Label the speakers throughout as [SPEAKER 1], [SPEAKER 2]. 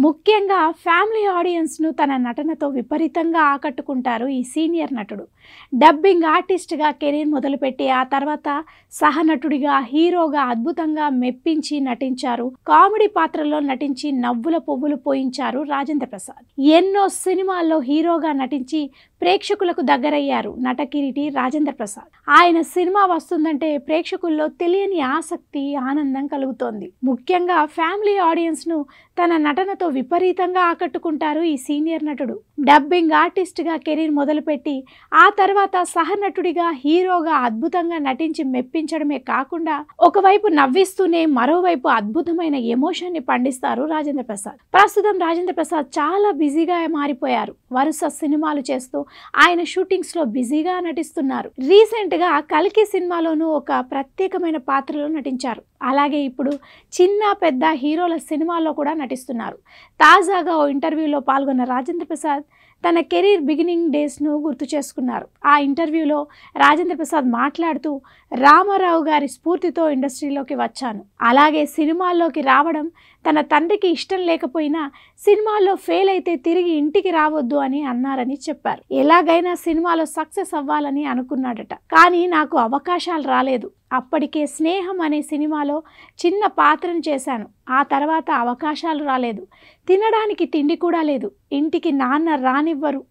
[SPEAKER 1] ముఖ్యంగా ఫ్యామిలీ ఆడియన్స్‌ను తన నటనతో విపరీతంగా ఆకట్టుకుంటారు ఈ సీనియర్ నటుడు. డబ్బింగ్ ఆర్టిస్ట్‌గా కెరీర్ మొదలుపెట్టి ఆ తర్వాత సహనటుడిగా, హీరోగా అద్భుతంగా మెప్పించి నటించారు. కామెడీ పాత్రల్లో నటించి నవ్వుల పువ్వులు పోయించారు రాజేంద్ర ప్రసాద్. ఎన్నో సినిమాల్లో హీరోగా నటించి ప్రేక్షకులకు దగ్గరయ్యారు నటకిరీటి రాజేంద్ర ప్రసాద్. ఆయన సినిమా వస్తుందంటే ప్రేక్షకుల్లో తెలియని ఆసక్తి, ఆనందం కలుగుతోంది. ముఖ్యంగా ఫ్యామిలీ ఆడియన్స్‌ను తన నటనతో విపరీతంగా ఆకట్టుకుంటారు ఈ సీనియర్ నటుడు. డబ్బింగ్ ఆర్టిస్ట్‌గా కెరీర్ మొదలుపెట్టి ఆ తర్వాత సహనటుడిగా, హీరోగా అద్భుతంగా నటించి మెప్పించడమే కాకుండా ఒకవైపు నవ్విస్తూనే మరోవైపు అద్భుతమైన ఎమోషన్ని పండిస్తారు రాజేంద్ర ప్రసాద్. ప్రస్తుతం రాజేంద్ర ప్రసాద్ చాలా బిజీగా మారిపోయారు. వరుస సినిమాలు చేస్తూ ఆయన షూటింగ్స్లో బిజీగా నటిస్తున్నారు. రీసెంట్గా కల్కి సినిమాలోనూ ఒక ప్రత్యేకమైన పాత్రలో నటించారు. అలాగే ఇప్పుడు చిన్న పెద్ద హీరోల సినిమాల్లో కూడా నటిస్తున్నారు. తాజాగా ఓ ఇంటర్వ్యూలో పాల్గొన్న రాజేంద్ర ప్రసాద్ తన కెరీర్ బిగినింగ్ డేస్ను గుర్తు చేసుకున్నారు. ఆ ఇంటర్వ్యూలో రాజేంద్ర ప్రసాద్ మాట్లాడుతూ, రామారావు గారి స్ఫూర్తితో ఇండస్ట్రీలోకి వచ్చాను. అలాగే సినిమాల్లోకి రావడం తన తండ్రికి ఇష్టం లేకపోయినా సినిమాల్లో ఫెయిల్ అయితే తిరిగి ఇంటికి రావద్దు అని అన్నారని చెప్పారు. ఎలాగైనా సినిమాలో సక్సెస్ అవ్వాలని అనుకున్నాడట. కానీ నాకు అవకాశాలు రాలేదు. అప్పటికే స్నేహం అనే సినిమాలో చిన్న పాత్రను చేశాను. ఆ తర్వాత అవకాశాలు రాలేదు. తినడానికి తిండి కూడా లేదు. ఇంటికి నాన్న రానివ్వరు.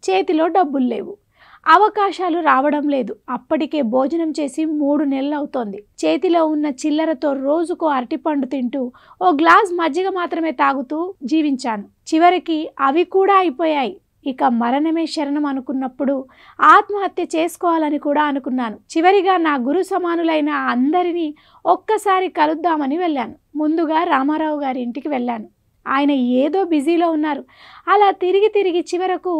[SPEAKER 1] చేతిలో డబ్బులు లేవు. అవకాశాలు రావడం లేదు. అప్పటికే భోజనం చేసి 3 నెలలు అవుతోంది. చేతిలో ఉన్న చిల్లరతో రోజుకో అరటిపండు తింటూ ఓ గ్లాస్ మజ్జిగ మాత్రమే తాగుతూ జీవించాను. చివరికి అవి కూడా అయిపోయాయి. ఇక మరణమే శరణం అనుకున్నప్పుడు ఆత్మహత్య చేసుకోవాలని కూడా అనుకున్నాను. చివరిగా నా గురు సమానులైన అందరినీ ఒక్కసారి కలుద్దామని వెళ్ళాను. ముందుగా రామారావు గారి ఇంటికి వెళ్ళాను. ఆయన ఏదో బిజీలో ఉన్నారు. అలా తిరిగి చివరకు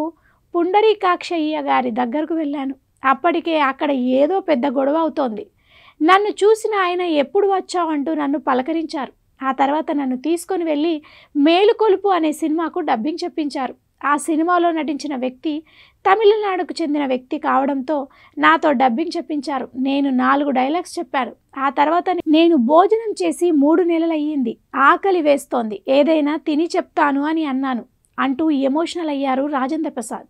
[SPEAKER 1] పుండరీకాక్షయ్య గారి దగ్గరకు వెళ్ళాను. అప్పటికే అక్కడ ఏదో పెద్ద గొడవ అవుతోంది. నన్ను చూసిన ఆయన ఎప్పుడు వచ్చావంటూ నన్ను పలకరించారు. ఆ తర్వాత నన్ను తీసుకొని వెళ్ళి మేలుకొలుపు అనే సినిమాకు డబ్బింగ్ చెప్పించారు. ఆ సినిమాలో నటించిన వ్యక్తి తమిళనాడుకు చెందిన వ్యక్తి కావడంతో నాతో డబ్బింగ్ చెప్పించారు. నేను 4 డైలాగ్స్ చెప్పాను. ఆ తర్వాత నేను భోజనం చేసి 3 నెలలయ్యింది. ఆకలి వేస్తోంది. ఏదైనా తిని చెప్తాను అని అన్నాను అంటూ ఎమోషనల్ అయ్యారు రాజేంద్ర ప్రసాద్.